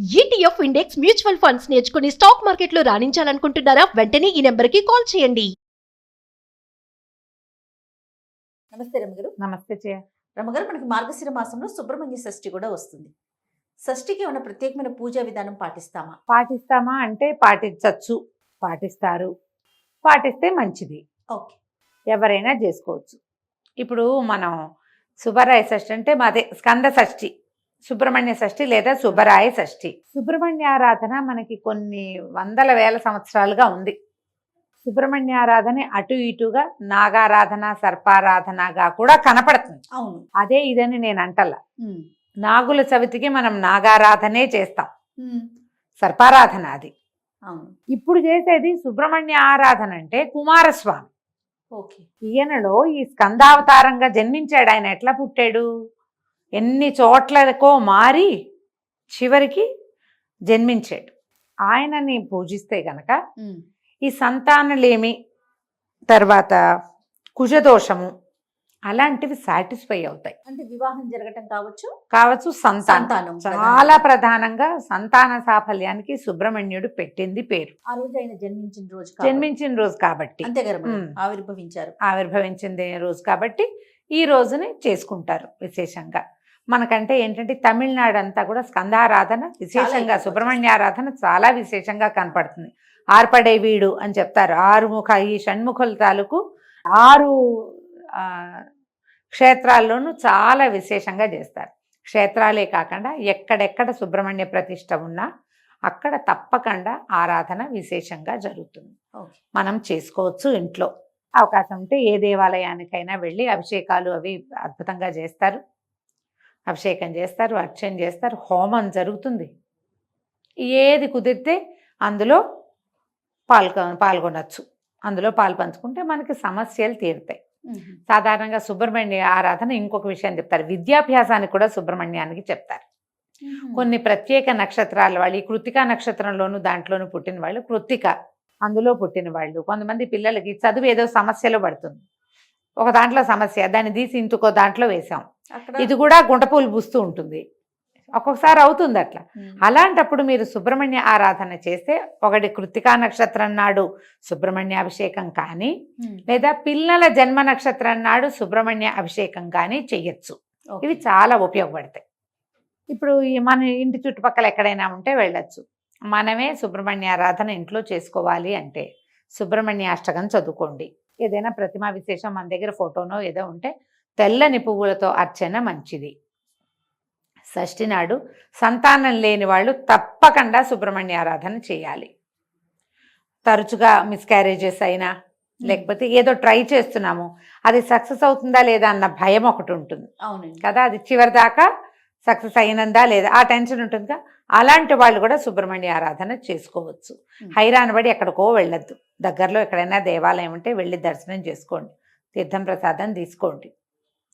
ETF index mutual funds నేర్చుకుని stock మార్కెట్లో రాణించాలనుకుంటున్నారా? వెంటనే ఈ నెంబర్కి కాల్ చేయండి. నమస్తే రమగారు. నమస్తే చే రమగారు, మనకి మార్గశిర మాసంలో సుబ్రహ్మణ్య షష్ఠి కూడా వస్తుంది. షష్ఠికి ఏమైనా ప్రత్యేకమైన పూజా విధానం పాటిస్తామా? పాటిస్తామా అంటే పాటించచ్చు, పాటిస్తారు, పాటిస్తే మంచిది. ఓకే. ఎవరైనా చేసుకోవచ్చు. ఇప్పుడు మనం సుబ్బరాయ షష్ఠి అంటే మాదే స్కంద షష్ఠి, సుబ్రహ్మణ్య షష్ఠి లేదా సుబ్బరాయ షష్ఠి. సుబ్రహ్మణ్యారాధన మనకి కొన్ని వందల వేల సంవత్సరాలుగా ఉంది. సుబ్రహ్మణ్యారాధన అటు ఇటుగా నాగారాధన, సర్పారాధనగా కూడా కనపడుతుంది. అవును. అదే ఇదని నేను అంటల్లా. నాగుల చవితికి మనం నాగారాధనే చేస్తాం, సర్పారాధన అది. అవును. ఇప్పుడు చేసేది సుబ్రహ్మణ్య ఆరాధన అంటే కుమారస్వామి. ఓకే. ఈయనలో ఈ స్కందావతారంగా జన్మించాడు. ఆయన ఎట్లా పుట్టాడు? ఎన్ని చోట్లకో మారి చివరికి జన్మించాడు. ఆయనని పూజిస్తే గనక ఈ సంతానలేమి, తర్వాత కుజదోషము అలాంటివి సాటిస్ఫై అవుతాయి. అంటే వివాహం జరగటం కావచ్చు సంతానం చాలా ప్రధానంగా సంతాన సాఫల్యానికి సుబ్రహ్మణ్యుడు పెట్టింది పేరు. ఆ రోజు ఆయన జన్మించిన రోజు కాబట్టి అంతే కదా, ఆవిర్భవించింది రోజు కాబట్టి ఈ రోజుని చేసుకుంటారు విశేషంగా. మనకంటే ఏంటంటే తమిళనాడు అంతా కూడా స్కందారాధన విశేషంగా, సుబ్రహ్మణ్యారాధన చాలా విశేషంగా కనపడుతుంది. ఆర్పడే వీడు అని చెప్తారు. ఈ షణ్ముఖుల తాలూకు 6 క్షేత్రాల్లోనూ చాలా విశేషంగా చేస్తారు. క్షేత్రాలే కాకుండా ఎక్కడెక్కడ సుబ్రహ్మణ్య ప్రతిష్ఠ ఉన్నా అక్కడ తప్పకుండా ఆరాధన విశేషంగా జరుగుతుంది. మనం చేసుకోవచ్చు. ఇంట్లో అవకాశం ఉంటే ఏ దేవాలయానికైనా వెళ్ళి అభిషేకాలు అవి అద్భుతంగా చేస్తారు. అభిషేకం చేస్తారు, అర్చన చేస్తారు, హోమం జరుగుతుంది. ఏది కుదిరితే అందులో పాల్గొనచ్చు. అందులో పాలు పంచుకుంటే మనకి సమస్యలు తీరుతాయి. సాధారణంగా సుబ్రహ్మణ్య ఆరాధన ఇంకొక విషయం చెప్తారు. విద్యాభ్యాసానికి కూడా సుబ్రహ్మణ్యానికి చెప్తారు. కొన్ని ప్రత్యేక నక్షత్రాల వాళ్ళు, ఈ కృత్తికా నక్షత్రంలోనూ దాంట్లోనూ పుట్టిన వాళ్ళు, కృత్తిక అందులో పుట్టిన వాళ్ళు, కొంతమంది పిల్లలకి చదువు ఏదో సమస్యలో పడుతుంది. ఒక దాంట్లో సమస్య, దాన్ని తీసి ఇంకొక దాంట్లో వేసాం, ఇది కూడా గుంటపూలు పూస్తూ ఉంటుంది. ఒక్కొక్కసారి అవుతుంది అట్లా. అలాంటప్పుడు మీరు సుబ్రహ్మణ్య ఆరాధన చేస్తే ఒకటి కృత్తికా నక్షత్రం నాడు సుబ్రహ్మణ్య అభిషేకం కానీ, లేదా పిల్లల జన్మ నక్షత్రం నాడు సుబ్రహ్మణ్య అభిషేకం కానీ చెయ్యొచ్చు. ఇవి చాలా ఉపయోగపడతాయి. ఇప్పుడు మన ఇంటి చుట్టుపక్కల ఎక్కడైనా ఉంటే వెళ్ళొచ్చు. మనమే సుబ్రహ్మణ్య ఆరాధన ఇంట్లో చేసుకోవాలి అంటే సుబ్రహ్మణ్య అష్టకం చదువుకోండి. ఏదైనా ప్రతిమా విశేషం మన దగ్గర ఫోటోనో ఏదో ఉంటే తెల్లని పువ్వులతో అర్చన మంచిది. షష్ఠి నాడు సంతానం లేని వాళ్ళు తప్పకుండా సుబ్రహ్మణ్య ఆరాధన చేయాలి. తరచుగా మిస్క్యారేజెస్ అయినా, లేకపోతే ఏదో ట్రై చేస్తున్నాము అది సక్సెస్ అవుతుందా లేదా అన్న భయం ఒకటి ఉంటుంది కదా, అది చివరి దాకా సక్సెస్ అయినందా లేదా ఆ టెన్షన్ ఉంటుందిగా. అలాంటి వాళ్ళు కూడా సుబ్రహ్మణ్య ఆరాధన చేసుకోవచ్చు. హైరాణ పడి ఎక్కడికో వెళ్ళొద్దు. దగ్గరలో ఎక్కడైనా దేవాలయం ఉంటే వెళ్ళి దర్శనం చేసుకోండి, తీర్థం ప్రసాదం తీసుకోండి.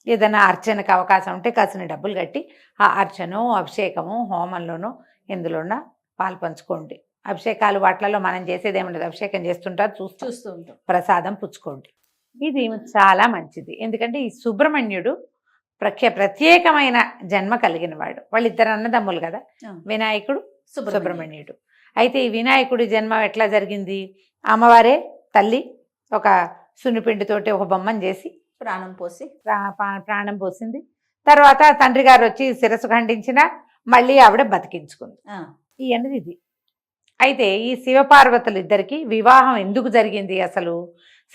ఏదైనా అర్చనకు అవకాశం ఉంటే కాసిన డబ్బులు కట్టి ఆ అర్చనో, అభిషేకము, హోమంలోనో ఎందులోనా పాలు పంచుకోండి. అభిషేకాలు వాటిలలో మనం చేసేది ఏముండదు, అభిషేకం చేస్తుంటారు, చూస్తూ ఉంటాం, ప్రసాదం పుచ్చుకోండి. ఇది చాలా మంచిది. ఎందుకంటే ఈ సుబ్రహ్మణ్యుడు ప్రత్యేకమైన జన్మ కలిగిన వాడు. వాళ్ళిద్దరు అన్నదమ్ములు కదా, వినాయకుడు, సుబ్రహ్మణ్యుడు. అయితే ఈ వినాయకుడి జన్మ ఎట్లా జరిగింది? అమ్మవారే తల్లి ఒక సున్నిపిండితోటి ఒక బొమ్మను చేసి ప్రాణం పోసింది. తర్వాత తండ్రి గారు వచ్చి శిరస్సు ఖండించిన మళ్ళీ ఆవిడ బతికించుకుంది. ఇవన్నది ఇది. అయితే ఈ శివపార్వతులు ఇద్దరికి వివాహం ఎందుకు జరిగింది? అసలు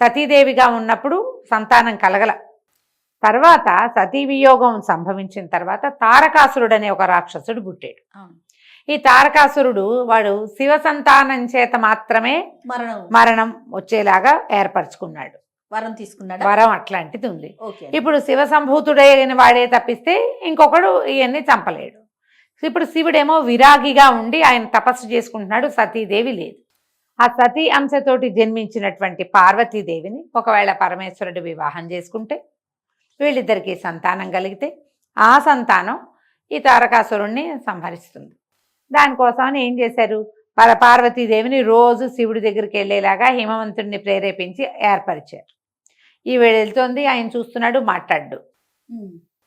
సతీదేవిగా ఉన్నప్పుడు సంతానం కలగల. తర్వాత సతీ వియోగం సంభవించిన తర్వాత తారకాసురుడు అనే ఒక రాక్షసుడు పుట్టాడు. ఈ తారకాసురుడు వాడు శివ సంతానం చేత మాత్రమే మరణం వచ్చేలాగా ఏర్పరచుకున్నాడు. వరం అట్లాంటిది ఉంది. ఇప్పుడు శివ సంభూతుడైన వాడే తప్పిస్తే ఇంకొకడు ఇవన్నీ చంపలేడు. ఇప్పుడు శివుడేమో విరాగిగా ఉండి ఆయన తపస్సు చేసుకుంటున్నాడు, సతీదేవి లేదు. ఆ సతీ అంశతోటి జన్మించినటువంటి పార్వతీదేవిని ఒకవేళ పరమేశ్వరుడు వివాహం చేసుకుంటే వీళ్ళిద్దరికీ సంతానం కలిగితే ఆ సంతానం ఈ తారకాసురుణ్ణి సంహరిస్తుంది. దానికోసమని ఏం చేశారు? పార్వతీదేవిని రోజు శివుడి దగ్గరికి వెళ్ళేలాగా హిమవంతుడిని ప్రేరేపించి ఏర్పరిచారు. ఈవిడ వెళ్తోంది, ఆయన చూస్తున్నాడు, మాట్లాడు.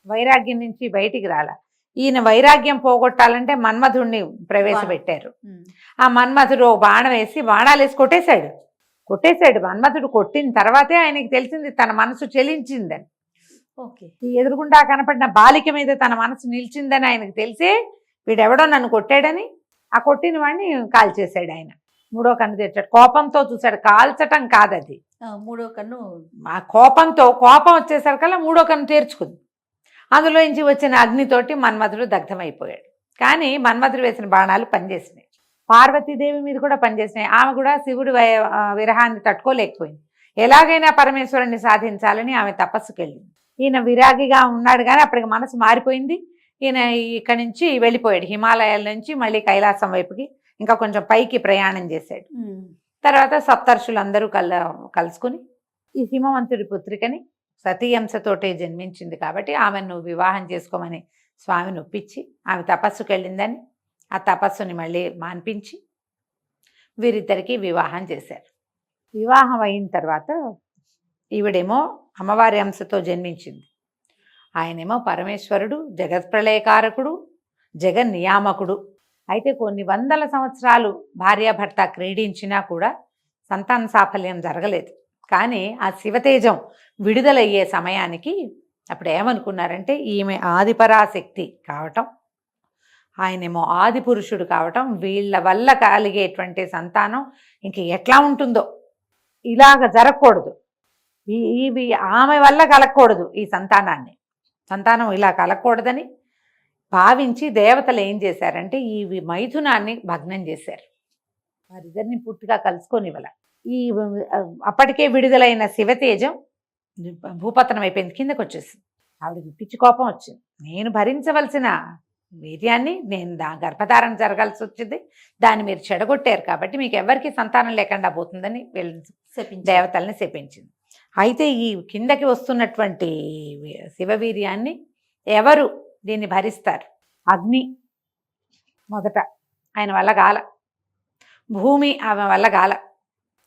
వైరాగ్యం నుంచి బయటికి రాల. ఈయన వైరాగ్యం పోగొట్టాలంటే మన్మధుడిని ప్రవేశపెట్టారు. ఆ మన్మధుడు బాణం వేసి బాణాలు వేసి కొట్టేశాడు. మన్మధుడు కొట్టిన తర్వాతే ఆయనకి తెలిసింది తన మనసు చెలించిందని. ఓకే. ఈ ఎదురుగుండా కనపడిన బాలిక మీద తన మనసు నిలిచిందని ఆయనకు తెలిసే వీడెవడో నన్ను కొట్టాడని ఆ కొట్టిన వాడిని కాల్చేశాడు ఆయన. మూడో కన్ను తెచ్చాడు. కోపంతో చూశాడు, కాల్చటం కాదది. మూడో కన్ను ఆ కోపం వచ్చేసరికల్లా మూడో కన్ను తెరుచుకుంది. అందులోంచి వచ్చిన అగ్నితోటి మన్మధుడు దగ్ధమైపోయాడు. కానీ మన్మధుడు వేసిన బాణాలు పనిచేసినాయి. పార్వతీదేవి మీద కూడా పనిచేసినాయి. ఆమె కూడా శివుడి విరహాన్ని తట్టుకోలేకపోయింది. ఎలాగైనా పరమేశ్వరుణ్ణి సాధించాలని ఆమె తపస్సుకి వెళ్ళింది. ఈయన విరాగిగా ఉన్నాడు కానీ అప్పటికి మనసు మారిపోయింది. ఈయన ఇక్కడి నుంచి వెళ్ళిపోయాడు. హిమాలయాల నుంచి మళ్ళీ కైలాసం వైపుకి ఇంకా కొంచెం పైకి ప్రయాణం చేశాడు. తర్వాత సప్తర్షులందరూ కలుసుకుని ఈ హిమవంతుడి పుత్రికని సతీయంశతోటే జన్మించింది కాబట్టి ఆమెను నువ్వు వివాహం చేసుకోమని స్వామిని ఒప్పించి ఆమె తపస్సుకి వెళ్ళిందని ఆ తపస్సుని మళ్ళీ మాన్పించి వీరిద్దరికీ వివాహం చేశారు. వివాహం అయిన తర్వాత ఈవిడేమో అమ్మవారి అంశతో జన్మించింది. ఆయనేమో పరమేశ్వరుడు, జగత్ప్రళయకారకుడు, జగన్నియామకుడు. అయితే కొన్ని వందల సంవత్సరాలు భార్యాభర్త క్రీడించినా కూడా సంతాన సాఫల్యం జరగలేదు. కానీ ఆ శివతేజం విడుదలయ్యే సమయానికి అప్పుడు ఏమనుకున్నారంటే ఈమె ఆదిపరాశక్తి కావటం, ఆయనేమో ఆది పురుషుడు కావటం, వీళ్ళ వల్ల కలిగేటువంటి సంతానం ఇంక ఎట్లా ఉంటుందో, ఇలాగ జరగకూడదు, ఇవి ఆమె వల్ల కలగకూడదు, ఈ సంతానం ఇలా కలగకూడదని భావించి దేవతలు ఏం చేశారంటే ఈ మైథునాన్ని భగ్నం చేశారు. వారిద్దరిని పూర్తిగా కలుసుకొనివ్వాల. ఈ అప్పటికే విడుదలైన శివతేజం భూపతనం అయిపోయింది, కిందకు వచ్చేసింది. ఆవిడకి పిచ్చి కోపం వచ్చింది. నేను భరించవలసిన వీర్యాన్ని నేను గర్భధారణ జరగాల్సి వచ్చింది, దాన్ని మీరు చెడగొట్టారు కాబట్టి మీకు ఎవరికి సంతానం లేకుండా పోతుందని దేవతల్ని శపించింది. అయితే ఈ కిందకి వస్తున్నటువంటి శివవీర్యాన్ని ఎవరు దీన్ని భరిస్తారు? అగ్ని మొదట, ఆయన వల్ల గాల. భూమి ఆమె వల్ల గాల.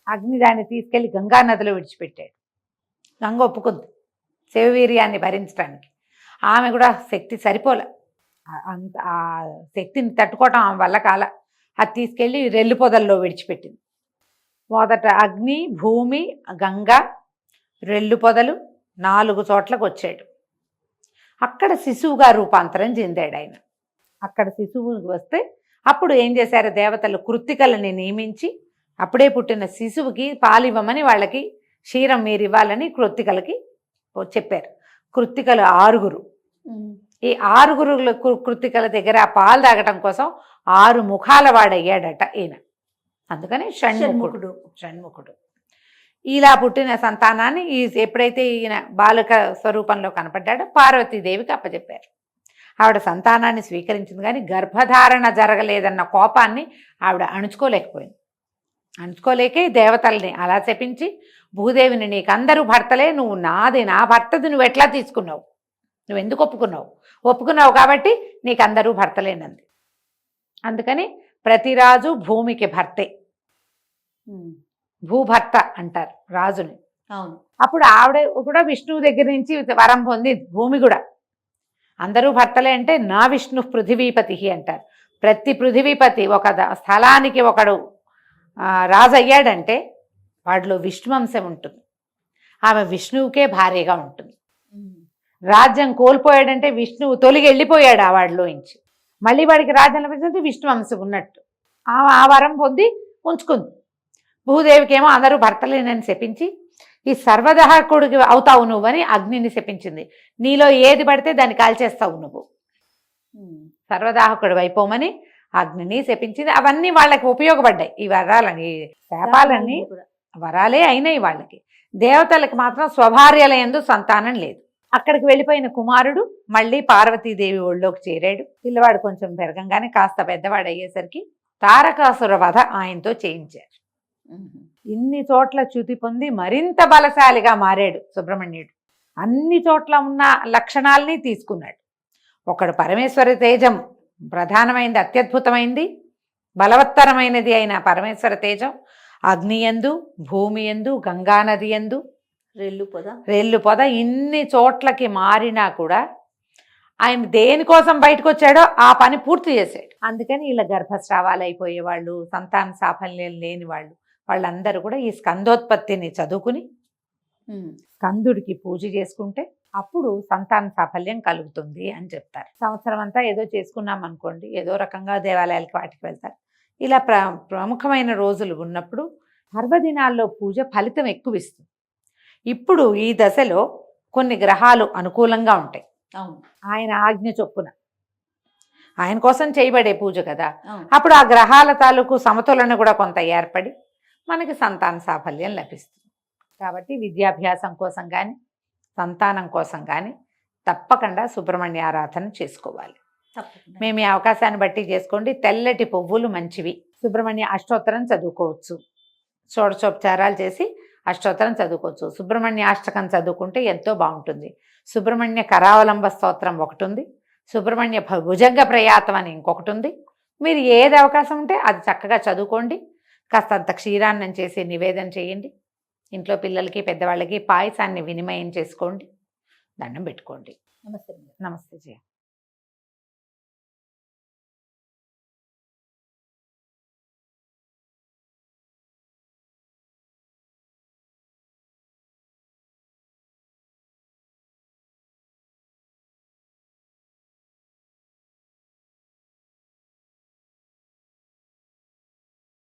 అగ్ని దాన్ని తీసుకెళ్లి గంగా నదిలో విడిచిపెట్టాడు. గంగ ఒప్పుకుంది శివవీర్యాన్ని భరించడానికి. ఆమె కూడా శక్తి సరిపోలే, అంత ఆ శక్తిని తట్టుకోవటం ఆమె వల్ల కాల. అది తీసుకెళ్ళి రెల్లు పొదల్లో విడిచిపెట్టింది. మొదట అగ్ని, భూమి, గంగ, రెల్లు పొదలు 4 చోట్లకు వచ్చాడు. అక్కడ శిశువుగా రూపాంతరం చెందాడు ఆయన. అక్కడ శిశువుకి వస్తే అప్పుడు ఏం చేశారు దేవతలు? కృత్తికలని నియమించి అప్పుడే పుట్టిన శిశువుకి పాలివ్వమని వాళ్ళకి క్షీరం మీరు ఇవ్వాలని కృత్తికలకి చెప్పారు. కృత్తికలు 6. ఈ 6 కృత్తికల దగ్గర ఆ పాలు తాగటం కోసం 6 ముఖాల వాడయ్యాడట ఈయన. అందుకని షణ్ముఖుడు. ఇలా పుట్టిన సంతానాన్ని ఎప్పుడైతే ఈయన బాలిక స్వరూపంలో కనపడ్డాడో పార్వతీదేవికి అప్పచెప్పారు. ఆవిడ సంతానాన్ని స్వీకరించింది కానీ గర్భధారణ జరగలేదన్న కోపాన్ని ఆవిడ అణుచుకోలేకే దేవతల్ని అలా శపించి భూదేవిని నీకు అందరూ భర్తలే, నువ్వు నా భర్తది నువ్వు ఎట్లా తీసుకున్నావు, నువ్వు ఎందుకు ఒప్పుకున్నావు కాబట్టి నీకు అందరూ భర్తలేనంది. అందుకని ప్రతిరాజు భూమికి భర్తే, భూభర్త అంటారు రాజుని. అవును. అప్పుడు ఆవిడ కూడా విష్ణువు దగ్గర నుంచి వరం పొంది భూమి కూడా అందరూ భర్తలే అంటే నా విష్ణు పృథివీపతి అంటారు. ప్రతి పృథివీపతి ఒక స్థలానికి ఒకడు రాజు అయ్యాడంటే వాడిలో విష్ణువంశం ఉంటుంది. ఆమె విష్ణువుకే భార్యగా ఉంటుంది. రాజ్యం కోల్పోయాడంటే విష్ణువు తొలగి వెళ్ళిపోయాడు ఆ వాడిలోంచి. మళ్ళీ వాడికి రాజ్యం లభించింది విష్ణువంశం ఉన్నట్టు. ఆ వరం పొంది ఉంచుకుంది. భూదేవికి ఏమో అందరూ భర్తలేనని శపించి ఈ సర్వదహకుడికి అవుతావు నువ్వని అగ్నిని శపించింది. నీలో ఏది పడితే దాన్ని కాల్చేస్తావు నువ్వు, సర్వదాహకుడు అయిపోమని అగ్నిని శపించింది. అవన్నీ వాళ్ళకి ఉపయోగపడ్డాయి. ఈ వరాలని శాపాలన్నీ వరాలే అయినాయి వాళ్ళకి. దేవతలకు మాత్రం స్వభార్యలయందు సంతానం లేదు. అక్కడికి వెళ్ళిపోయిన కుమారుడు మళ్ళీ పార్వతీదేవి ఒళ్ళోకి చేరాడు. పిల్లవాడు కొంచెం పెరగంగానే కాస్త పెద్దవాడు అయ్యేసరికి తారకాసుర వధ ఆయనతో చేయించారు. ఇన్ని చోట్ల చ్యుతి పొంది మరింత బలశాలిగా మారాడు సుబ్రహ్మణ్యుడు. అన్ని చోట్ల ఉన్న లక్షణాలని తీసుకున్నాడు. ఒకడు పరమేశ్వర తేజం ప్రధానమైంది, అత్యద్భుతమైంది, బలవత్తరమైనది అయిన పరమేశ్వర తేజం అగ్నియందు, భూమి యందు, గంగానది యందు, రెల్లు పొద ఇన్ని చోట్లకి మారినా కూడా ఆయన దేనికోసం బయటకు వచ్చాడో ఆ పని పూర్తి చేశాడు. అందుకని ఇలా గర్భస్రావాలు అయిపోయే వాళ్ళు, సంతాన సాఫల్యం లేని వాళ్ళు, వాళ్ళందరూ కూడా ఈ స్కందోత్పత్తిని చదువుకుని స్కందుడికి పూజ చేసుకుంటే అప్పుడు సంతాన సాఫల్యం కలుగుతుంది అని చెప్తారు. సంవత్సరం అంతా ఏదో చేసుకున్నాం అనుకోండి, ఏదో రకంగా దేవాలయాలకి వాటికి వెళ్తారు. ఇలా ప్రముఖమైన రోజులు ఉన్నప్పుడు పర్వదినాల్లో పూజ ఫలితం ఎక్కువ ఇస్తుంది. ఇప్పుడు ఈ దశలో కొన్ని గ్రహాలు అనుకూలంగా ఉంటాయి. అవును. ఆయన ఆజ్ఞ చొప్పున ఆయన కోసం చేయబడే పూజ కదా, అవును. అప్పుడు ఆ గ్రహాల తాలూకు సమతులన కూడా కొంత ఏర్పడి మనకి సంతాన సాఫల్యం లభిస్తుంది. కాబట్టి విద్యాభ్యాసం కోసం కానీ సంతానం కోసం కానీ తప్పకుండా సుబ్రహ్మణ్య ఆరాధన చేసుకోవాలి. తప్పకుండా. మేము ఈ అవకాశాన్ని బట్టి చేసుకోండి. తెల్లటి పువ్వులు మంచివి. సుబ్రహ్మణ్య అష్టోత్తరం చదువుకోవచ్చు. షోడశోపచారాలు చేసి అష్టోత్తరం చదువుకోవచ్చు. సుబ్రహ్మణ్య అష్టకం చదువుకుంటే ఎంతో బాగుంటుంది. సుబ్రహ్మణ్య కరావలంబ స్తోత్రం ఒకటి ఉంది. సుబ్రహ్మణ్య భుజంగ ప్రయాతం అని ఇంకొకటి ఉంది. మీరు ఏది అవకాశం ఉంటే అది చక్కగా చదువుకోండి. కాస్తంత క్షీరాన్నం చేసి నివేదన చేయండి. ఇంట్లో పిల్లలకి పెద్దవాళ్ళకి పాయసాన్ని వినిమయం చేసుకోండి. దండం పెట్టుకోండి. నమస్తే. నమస్తే జయ.